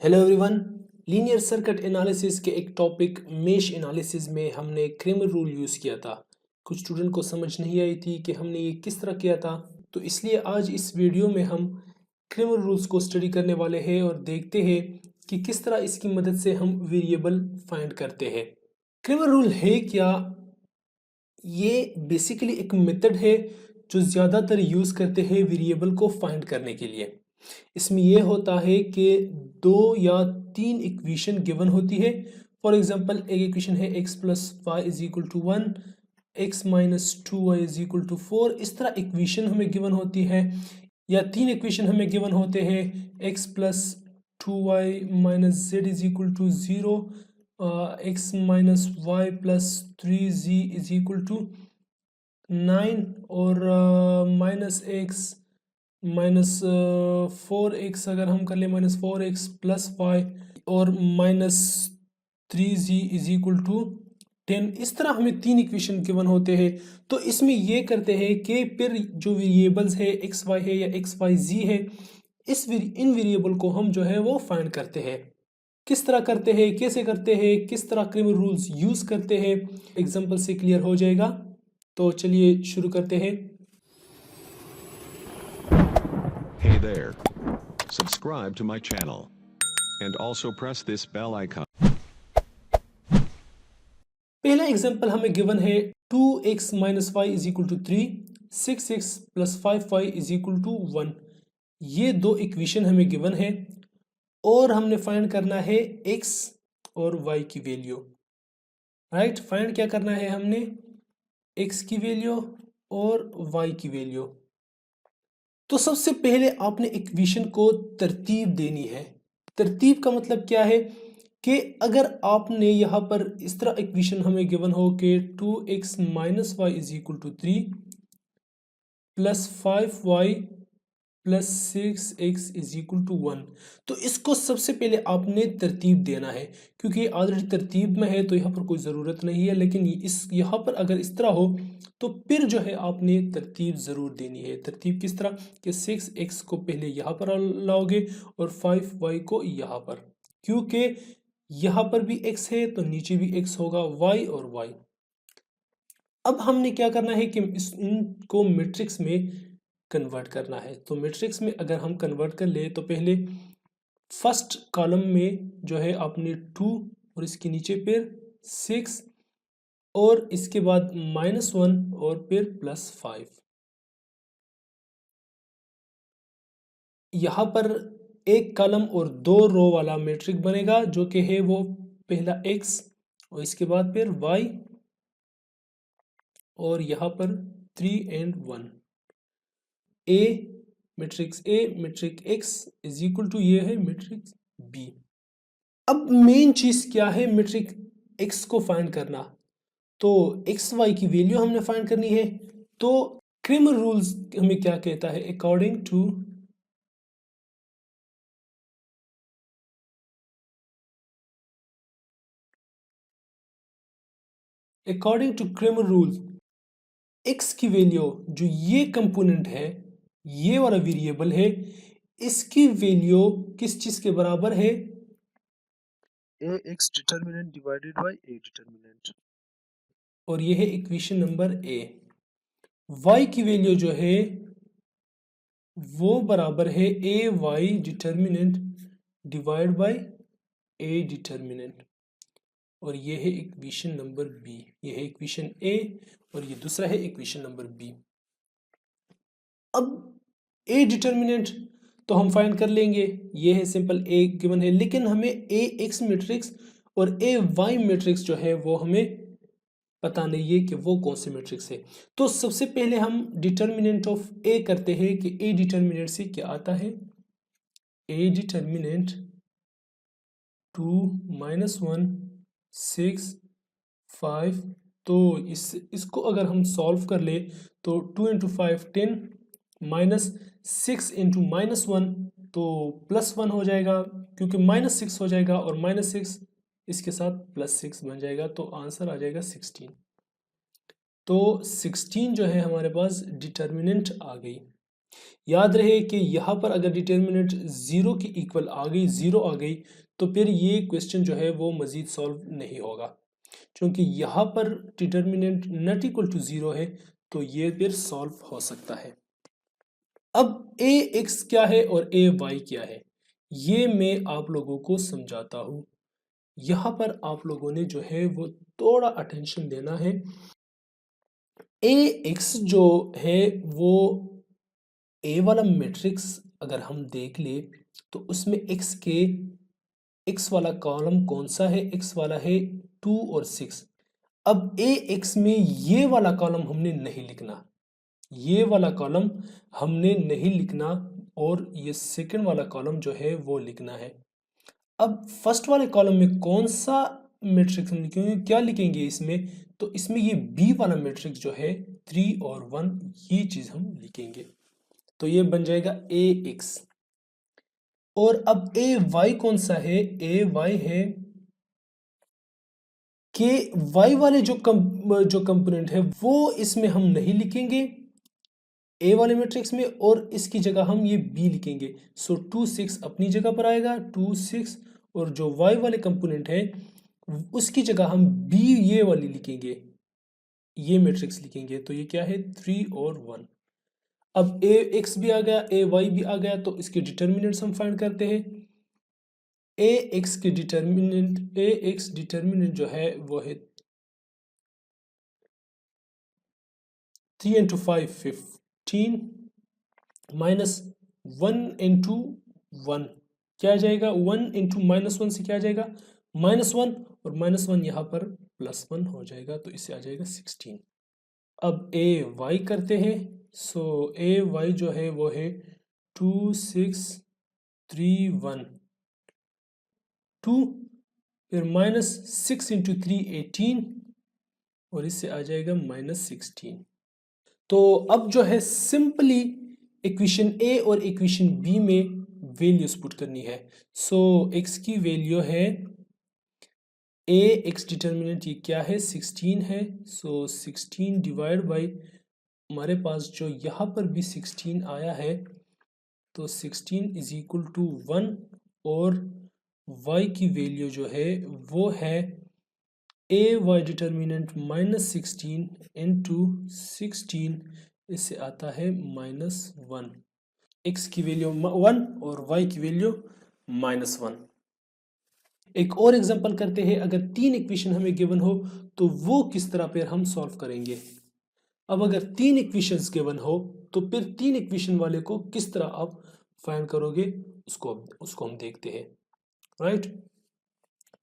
Hello everyone. Linear circuit analysis के एक topic mesh analysis में हमने क्रेमर रूल यूज़ किया था। कुछ स्टूडेंट को समझ नहीं आई थी कि हमने ये किस तरह किया था, तो इसलिए आज इस वीडियो में हम क्रेमर रूल्स को स्टडी करने वाले हैं और देखते हैं कि किस तरह इसकी मदद से हम वेरिएबल फाइंड करते हैं। क्रेमर रूल है क्या? ये बेसिकली एक मेथड है जो ज़्यादातर यूज़ करते हैं वेरिएबल को फाइंड करने के लिए। इसमें यह होता है कि दो या तीन इक्वेशन गिवन होती है। फॉर एग्जांपल एक इक्वेशन है x plus y is equal to 1, x minus 2y is equal to 4। इस तरह इक्वेशन हमें गिवन होती है, या तीन इक्वेशन हमें गिवन होते हैं x plus 2y minus z is equal to 0, x minus y plus 3z is equal to 9, और माइनस एक्स माइनस 4x अगर हम कर ले माइनस 4x प्लस वाई, और minus 3z is equal to 10। इस तरह हमें तीन इक्वेशन गिवन होते हैं। तो इसमें ये करते हैं कि फिर जो वेरिएबल्स है एक्स वाई है या एक्स वाई जी है, इन वेरिएबल को हम जो है वो फाइंड करते हैं। किस तरह करते हैं, कैसे करते हैं, किस तरह क्रेमर रूल्स यूज करते हैं, एग्जांपल से क्लियर हो जाएगा। तो चलिए शुरू करते हैं। Hey there. Subscribe to my channel. And also press this bell icon. पहला एग्जांपल हमें गिवन है 2x minus y is equal to 3, 6x plus 5y is equal to 1। ये दो इक्वेशन हमें गिवन है और हमने फाइंड करना है x और y की वैल्यू। राइट, फाइंड क्या करना है हमने? x की वैल्यू और y की वैल्यू। तो सबसे पहले आपने इक्वेशन को तरतीब देनी है। तरतीब का मतलब क्या है कि अगर आपने यहाँ पर इस तरह इक्वेशन हमें गिवन हो कि 2x minus y is equal to 3 plus 5y plus 6x is equal to 1, तो इसको सबसे पहले आपने तरतीब देना है। क्योंकि ऑलरेडी तरतीब में है तो यहाँ पर कोई ज़रूरत नहीं है, लेकिन यहाँ पर अगर इस तरह हो तो फिर जो है आपने तरतीब ज़रूर देनी है। तरतीब किस तरह कि 6x को पहले यहाँ पर लाओगे और 5y को यहाँ पर, क्योंकि यहाँ पर भी x है तो नीचे भी x होगा, y और y। अब हमने क्या करना है कि इनको मैट्रिक्स में कन्वर्ट करना है। तो मैट्रिक्स में अगर हम कन्वर्ट कर ले तो पहले फर्स्ट कॉलम में जो है आपने 2 और इसके नीचे फिर 6 और इसके बाद -1 और फिर +5। यहाँ पर एक कॉलम और दो रो वाला मैट्रिक्स बनेगा जो कि है वो पहला x और इसके बाद फिर y और यहाँ पर 3 और 1। A matrix A matrix x is equal to ये है मैट्रिक्स b। अब मेन चीज क्या है? मैट्रिक्स x को फाइंड करना। तो एक्स वाई की वैल्यू हमने फाइंड करनी है। तो क्रेमर रूल्स हमें क्या कहता है? According to Cramer rule, x की वैल्यू जो ये कंपोनेंट है, ये वाला वेरिएबल है, इसकी वैल्यू किस चीज के बराबर है? ax determinant divided by a determinant। और ये है इक्वेशन नंबर ए। y की वैल्यू जो है वो बराबर है A Y determinant divide by A determinant, और ये है इक्वेशन नंबर बी। ये है इक्वेशन ए और ये दूसरा है इक्वेशन नंबर बी। अब ए डिटर्मिनेंट तो हम फाइंड कर लेंगे, ये है सिंपल ए गिवन है, लेकिन हमें ए एक्स मैट्रिक्स और ए वाई मैट्रिक्स जो है वो हमें पता नहीं है कि वो कौन से मैट्रिक्स है। तो सबसे पहले हम डिटर्मिनेंट ऑफ ए करते हैं कि ए डिटर्मिनेंट से क्या आता है। ए डिटर्मिनेंट 2 -1 6 5। तो इसको अगर हम सॉल्व कर ले तो 2 इंटू 5 10 माइनस 6 इंटू -1 तो +1 हो जाएगा, क्योंकि -6 हो जाएगा और -6 इसके साथ +6 बन जाएगा, तो आंसर आ जाएगा 16। तो 16 जो है हमारे पास डिटर्मिनेंट आ गई। याद रहे कि यहाँ पर अगर डिटर्मिनेंट ज़ीरो की इक्वल आ गई, ज़ीरो आ गई, तो फिर ये क्वेश्चन जो है वो मज़ीद सॉल्व नहीं होगा, क्योंकि यहाँ पर determinant not equal to zero है, तो ये फिर सॉल्व हो सकता है। अब ए एक्स क्या है और ए वाई क्या है, ये मैं आप लोगों को समझाता हूँ। यहाँ पर आप लोगों ने जो है वो थोड़ा अटेंशन देना है। ए एक्स जो है वो ए वाला मैट्रिक्स अगर हम देख ले, तो उसमें एक्स वाला कॉलम कौन सा है, एक्स वाला है 2 और 6। अब ए एक्स में ये वाला कॉलम हमने नहीं लिखना, ये वाला कॉलम हमने नहीं लिखना, और ये सेकंड वाला कॉलम जो है वो लिखना है। अब फर्स्ट वाले कॉलम में कौन सा मैट्रिक्स हम लिखेंगे, क्या लिखेंगे इसमें, तो इसमें ये बी वाला मैट्रिक्स जो है 3 और 1, ये चीज़ हम लिखेंगे। तो ये बन जाएगा ए एक्स। और अब ए वाई कौन सा है, ए वाई है कि वाई वाले जो कंपोनेंट है वो इसमें हम नहीं लिखेंगे ए वाले मैट्रिक्स में, और इसकी जगह हम ये बी लिखेंगे। सो 2 6 अपनी जगह पर आएगा, 2 6, और जो वाई वाले कंपोनेंट है उसकी जगह हम बी ये वाली लिखेंगे, ये मैट्रिक्स लिखेंगे। तो ये क्या है, 3 और 1। अब ए एक्स भी आ गया, ए वाई भी आ गया, तो इसके डिटर्मिनेंट्स हम फाइंड करते हैं। ए एक्स के डिटर्मिनेंट, ए एक्स डिटर्मिनेंट जो है वो है 3 इंटू 5 15 माइनस 1 इंटू 1 क्या आ जाएगा, 1 इंटू माइनस 1 से क्या आ जाएगा, -1, और -1 यहाँ पर +1 हो जाएगा, तो इससे आ जाएगा 16। अब ए वाई करते हैं। सो ए वाई जो है वो है 2 6 3 1 2, फिर -6 इंटू 3 18, और इससे आ जाएगा -16। तो अब जो है सिंपली इक्वेशन ए और इक्वेशन बी में वैल्यूज पुट करनी है। सो एक्स की वैल्यू है, ए एक्स डिटर्मिनेंट ये क्या है, 16 है। सो 16 डिवाइड बाई, हमारे पास जो यहाँ पर भी 16 आया है, तो 16 इज इक्वल टू 1, और y की वैल्यू जो है वो है ए वाई डिटर्मिनेंट -16 इंटू 16, इससे आता है -1। x की वैल्यू 1 और y की वैल्यू -1। एक और एग्जांपल करते हैं। अगर 3 इक्वेशन हमें गिवन हो तो वो किस तरह पर हम सॉल्व करेंगे। अब अगर 3 इक्वेशंस गिवन हो तो फिर 3 इक्वेशन वाले को किस तरह आप फाइंड करोगे, उसको हम देखते हैं, राइट।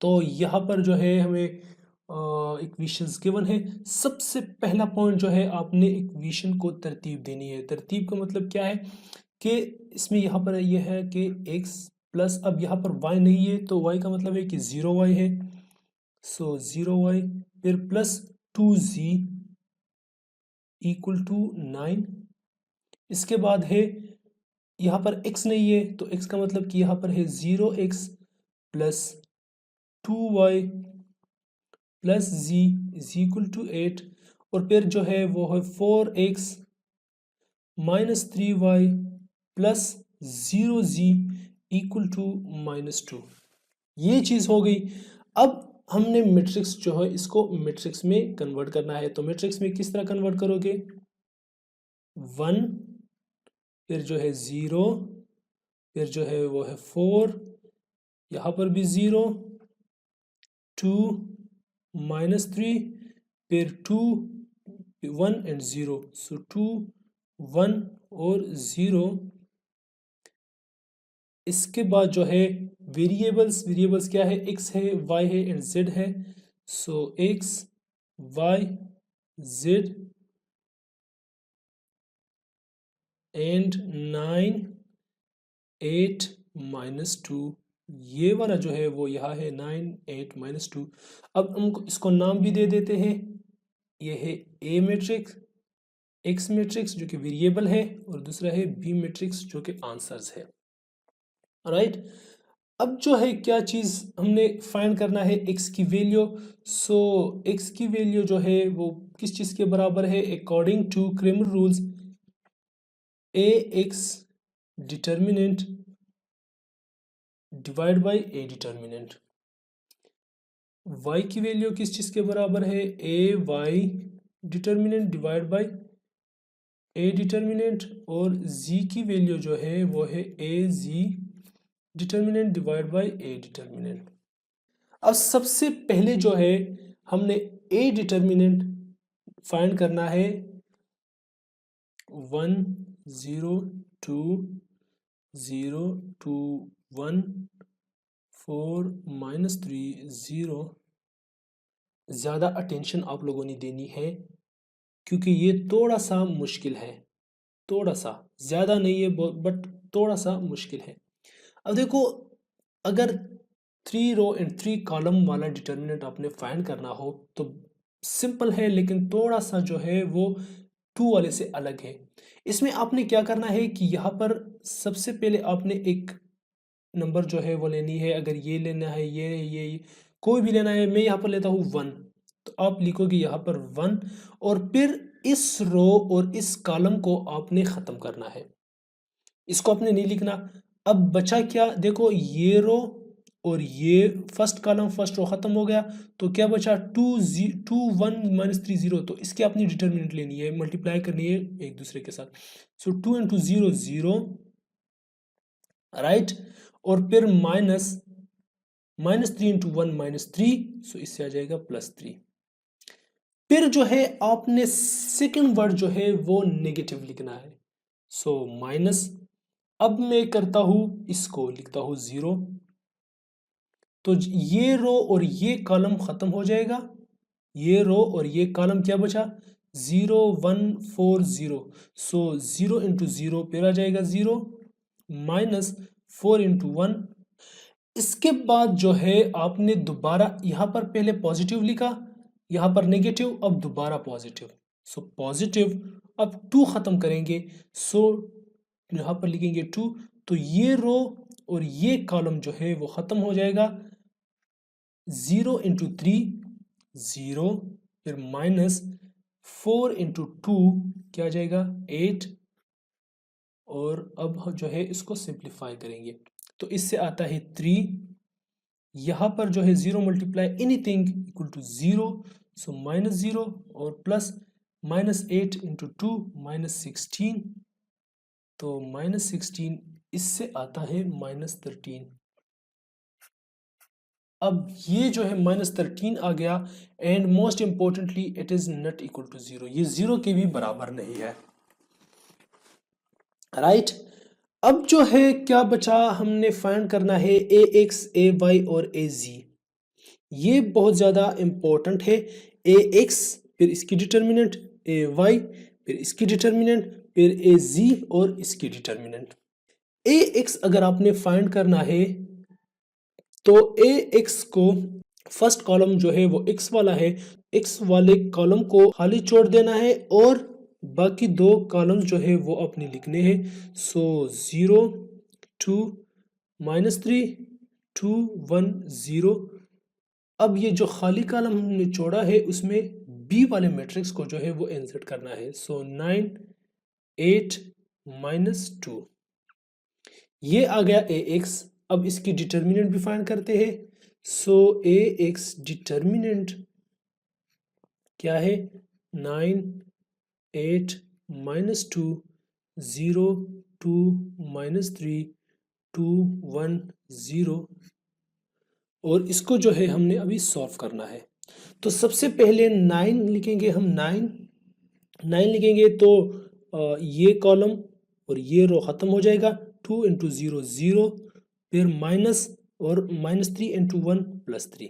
तो यहाँ पर जो है हमें इक्वेशंस गिवन है। सबसे पहला पॉइंट जो है, आपने इक्वेशन को तरतीब देनी है। तरतीब का मतलब क्या है कि इसमें यहाँ पर ये है कि x प्लस, अब यहाँ पर y नहीं है तो y का मतलब है कि 0y है। सो 0y, फिर प्लस 2z इक्वल टू 9। इसके बाद है यहाँ पर x नहीं है तो x का मतलब कि यहाँ पर है 0x plus 2y plus z is equal to 8, और फिर जो है वो है 4x minus 3y plus 0z equal to -2। ये चीज़ हो गई। अब हमने मैट्रिक्स जो है इसको मैट्रिक्स में कन्वर्ट करना है। तो मैट्रिक्स में किस तरह कन्वर्ट करोगे, 1, फिर जो है 0, फिर जो है वो है 4, यहाँ पर भी 0, 2 -3, फिर 2 1 एंड 0। सो 2 1 और 0। इसके बाद जो है वेरिएबल्स क्या है, x है, y है एंड z है। सो x y z एंड 9 8 -2, ये वाला जो है वो यहाँ है 9 8 -2। अब हम इसको नाम भी दे देते हैं। ये है a मैट्रिक्स, x मैट्रिक्स जो कि वेरिएबल है, और दूसरा है b मैट्रिक्स जो कि आंसर्स है, राइट। अब जो है क्या चीज़ हमने फाइंड करना है, x की वैल्यू। सो x की वैल्यू जो है वो किस चीज़ के बराबर है, according to Cramer rules A X determinant divide by A determinant. y की वैल्यू किस चीज़ के बराबर है? A Y determinant divide by A determinant, और z की वैल्यू जो है वो है A Z determinant divide by A determinant. अब सबसे पहले जो है हमने ए डिटर्मिनेंट फाइंड करना है 1 0 2 0 2 1 4 -3 0। ज़्यादा अटेंशन आप लोगों ने देनी है क्योंकि ये थोड़ा सा मुश्किल है, थोड़ा सा, ज़्यादा नहीं है बट थोड़ा सा मुश्किल है। अब देखो, अगर 3 रो एंड 3 कॉलम वाला डिटर्मिनेंट आपने फाइंड करना हो तो सिंपल है, लेकिन थोड़ा सा जो है वो 2 वाले से अलग है। इसमें आपने क्या करना है कि यहाँ पर सबसे पहले आपने एक नंबर जो है वो लेनी है। अगर ये लेना है, ये कोई भी लेना है, मैं यहाँ पर लेता हूँ 1, तो आप लिखोगे यहाँ पर 1, और फिर इस रो और इस कॉलम को आपने ख़त्म करना है, इसको आपने नहीं लिखना। अब बचा क्या? देखो, ये रो और ये फर्स्ट कॉलम फर्स्ट रो ख़त्म हो गया, तो क्या बचा? 2 1 -3 0। तो इसकी अपनी डिटर्मिनेंट लेनी है, मल्टीप्लाई करनी है एक दूसरे के साथ। सो 2 × 0 0, राइट, और फिर -3 × 1 -3, सो इससे आ जाएगा +3। फिर जो है आपने सेकंड वर्ड जो है वो नेगेटिव लिखना है, सो माइनस। अब मैं करता हूं, इसको लिखता हूं 0, तो ये रो और ये कॉलम खत्म हो जाएगा, ये रो और ये कॉलम क्या बचा? 0 1 4 0, सो 0 × 0 फिर आ जाएगा 0, -4 × 1। इसके बाद जो है आपने दोबारा यहाँ पर पहले पॉजिटिव लिखा, यहाँ पर नेगेटिव, अब दोबारा पॉजिटिव, सो पॉजिटिव। अब 2 ख़त्म करेंगे, सो यहाँ पर लिखेंगे 2, तो ये रो और ये कॉलम जो है वो ख़त्म हो जाएगा। 0 × 3 0, फिर -4 × 2 क्या आ जाएगा? 8, और अब जो है इसको सिंप्लीफाई करेंगे, तो इससे आता है 3। यहाँ पर जो है 0 मल्टीप्लाई एनीथिंग इक्वल टू 0, सो -0 और प्लस -8 × 2 -16, तो -16, इससे आता है -13। अब ये जो है -13 आ गया, and most importantly it is not equal to 0, ये 0 के भी बराबर नहीं है, राइट। अब जो है क्या बचा? हमने फाइंड करना है ए एक्स, ए वाई और ए जी। ये बहुत ज़्यादा इंपॉर्टेंट है। ए एक्स, फिर इसकी डिटर्मिनेंट, ए वाई, फिर इसकी डिटर्मिनेंट, फिर ए जी और इसकी डिटर्मिनेंट। ए एक्स अगर आपने फाइंड करना है तो ए एक्स को फर्स्ट कॉलम जो है वो एक्स वाला है, एक्स वाले कॉलम को खाली छोड़ देना है और बाकी 2 कॉलम जो है वो अपने लिखने हैं। सो 0 2 -3 2 1 0। अब ये जो खाली कॉलम हमने छोड़ा है उसमें बी वाले मैट्रिक्स को जो है वो इंसर्ट करना है। सो 9 8 -2, ये आ गया ए एक्स। अब इसकी डिटर्मिनेंट भी फाइंड करते हैं। सो ए एक्स डिटर्मिनेंट क्या है? 9 8 -2 0 2 -3 2 1 0, और इसको जो है हमने अभी सॉल्व करना है। तो सबसे पहले 9 लिखेंगे हम, 9 लिखेंगे तो ये कॉलम और ये रो ख़त्म हो जाएगा। 2 × 0 0, फिर माइनस और -3 × 1 +3,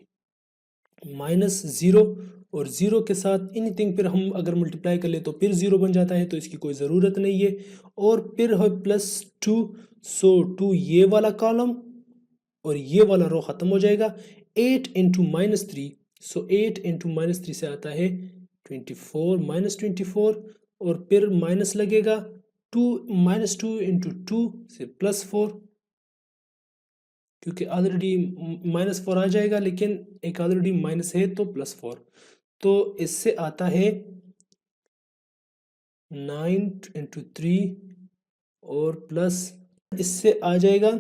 -0 और 0 के साथ एनीथिंग, फिर हम अगर मल्टीप्लाई कर ले तो फिर 0 बन जाता है, तो इसकी कोई ज़रूरत नहीं है। और फिर है +2, सो 2 ये वाला कॉलम और ये वाला रो ख़त्म हो जाएगा। 8 × -3, सो 8 × -3 से आता है 24, -24, और फिर माइनस लगेगा। 2 × 2 से +4, क्योंकि ऑलरेडी -4 आ जाएगा, लेकिन एक ऑलरेडी माइनस है तो +4, तो इससे आता है 9 × 3 और प्लस इससे आ जाएगा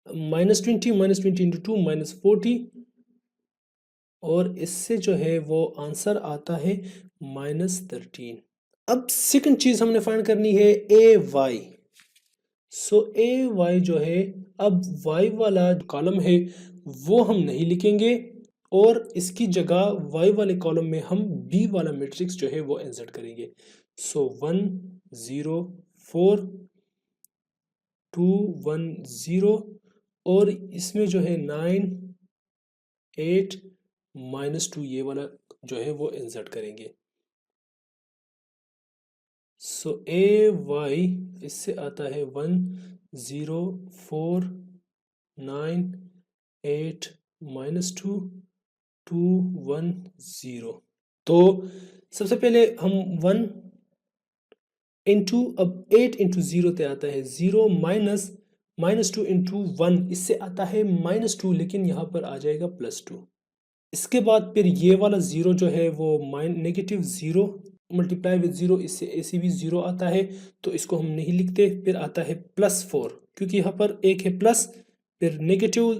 -20, -20 इंटू 2 -40, और इससे जो है वो आंसर आता है -13। अब सेकंड चीज हमने फाइंड करनी है A Y. So A Y जो है, अब वाई वाला कॉलम है वो हम नहीं लिखेंगे, और इसकी जगह वाई वाले कॉलम में हम बी वाला मैट्रिक्स जो है वो इंसर्ट करेंगे। सो 1 0 4 2 1 0, और इसमें जो है 9 8 -2 ये वाला जो है वो इंसर्ट करेंगे। सो ए वाई इससे आता है 1 0 4 9 8 -2 2 1 0। तो सबसे पहले हम 1 इंटू, अब 8 इंटू 0 ते आता है 0, माइनस -2 इंटू 1 इससे आता है -2, लेकिन यहाँ पर आ जाएगा +2। इसके बाद फिर ये वाला 0 जो है वो -0 मल्टीप्लाई विद 0, इससे ऐसे भी 0 आता है, तो इसको हम नहीं लिखते। फिर आता है +4, क्योंकि यहाँ पर एक है प्लस, फिर नेगेटिव,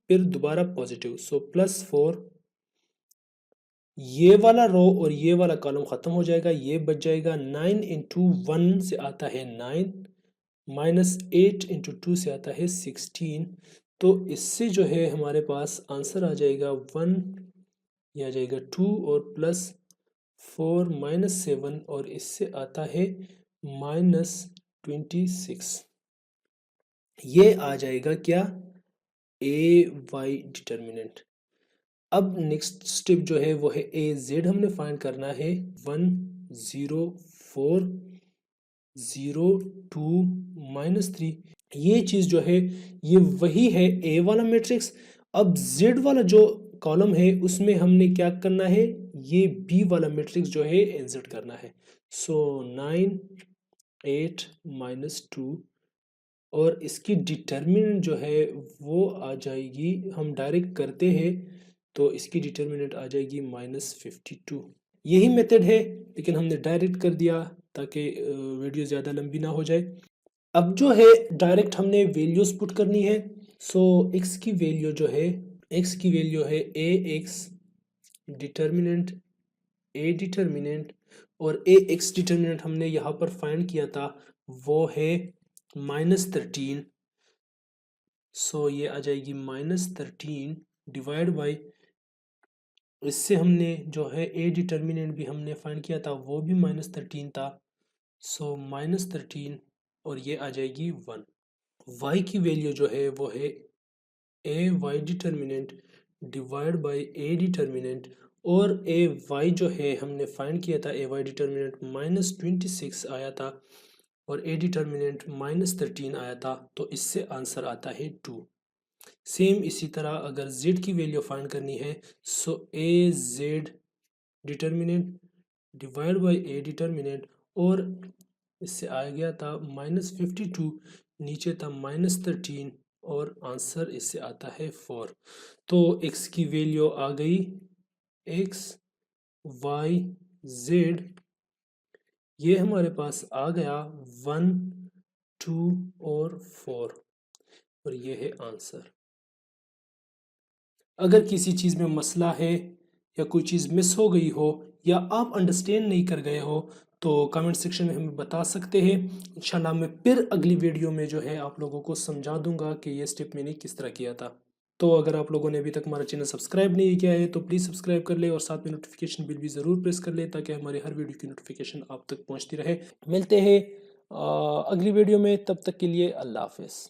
फिर दोबारा पॉजिटिव। सो +4, ये वाला रो और ये वाला कॉलम खत्म हो जाएगा, ये बच जाएगा। 9 इंटू 1 से आता है 9, -8 इंटू 2 से आता है 16। तो इससे जो है हमारे पास आंसर आ जाएगा 1, ये आ जाएगा 2, और +4 -7, और इससे आता है -26। ये आ जाएगा क्या, ए वाई डिटर्मिनेंट। अब नेक्स्ट स्टेप जो है वो है ए जेड हमने फाइंड करना है। 1 0 4 0 2 -3, ये चीज जो है ये वही है ए वाला मैट्रिक्स। अब जेड वाला जो कॉलम है उसमें हमने क्या करना है, ये बी वाला मैट्रिक्स जो है इंसर्ट करना है। सो 9 8 -2, और इसकी डिटर्मिनेंट जो है वो आ जाएगी, हम डायरेक्ट करते हैं तो इसकी डिटर्मिनेंट आ जाएगी -52। यही मेथड है, लेकिन हमने डायरेक्ट कर दिया ताकि वीडियो ज़्यादा लंबी ना हो जाए। अब जो है डायरेक्ट हमने वैल्यूज पुट करनी है। सो x की वैल्यू जो है, x की वैल्यू है ए एक्स डिटर्मिनेंट, ए डिटर्मिनेंट, और ए एक्स डिटर्मिनेंट हमने यहाँ पर फाइंड किया था वो है -13। सो ये आ जाएगी -13 डिवाइड बाई, इससे हमने जो है ए डिटर्मिनेंट भी हमने फाइंड किया था वो भी -13 था। सो -13, और ये आ जाएगी 1। y की वैल्यू जो है वो है A Y determinant divide by A determinant, और ए वाई जो है हमने फाइंड किया था, ए वाई डिटर्मिनेंट -26 आया था, और ए डिटर्मिनेंट -13 आया था, तो इससे आंसर आता है 2। सेम इसी तरह अगर z की वैल्यू फाइंड करनी है, so A Z determinant divide by A determinant, और इससे आ गया था -52, नीचे था -13, और आंसर इससे आता है 4। तो x की वैल्यू आ गई, x y z, ये हमारे पास आ गया 1 2 और 4, और ये है आंसर। अगर किसी चीज़ में मसला है या कोई चीज़ मिस हो गई हो या आप अंडरस्टैंड नहीं कर गए हो, तो कमेंट सेक्शन में हमें बता सकते हैं। इंशाल्लाह मैं फिर अगली वीडियो में जो है आप लोगों को समझा दूंगा कि ये स्टेप मैंने किस तरह किया था। तो अगर आप लोगों ने अभी तक हमारा चैनल सब्सक्राइब नहीं किया है तो प्लीज़ सब्सक्राइब कर ले, और साथ में नोटिफिकेशन बिल भी ज़रूर प्रेस कर ले, ताकि हमारी हर वीडियो की नोटिफिकेशन आप तक पहुँचती रहे। मिलते हैं अगली वीडियो में, तब तक के लिए अल्लाह हाफिज़।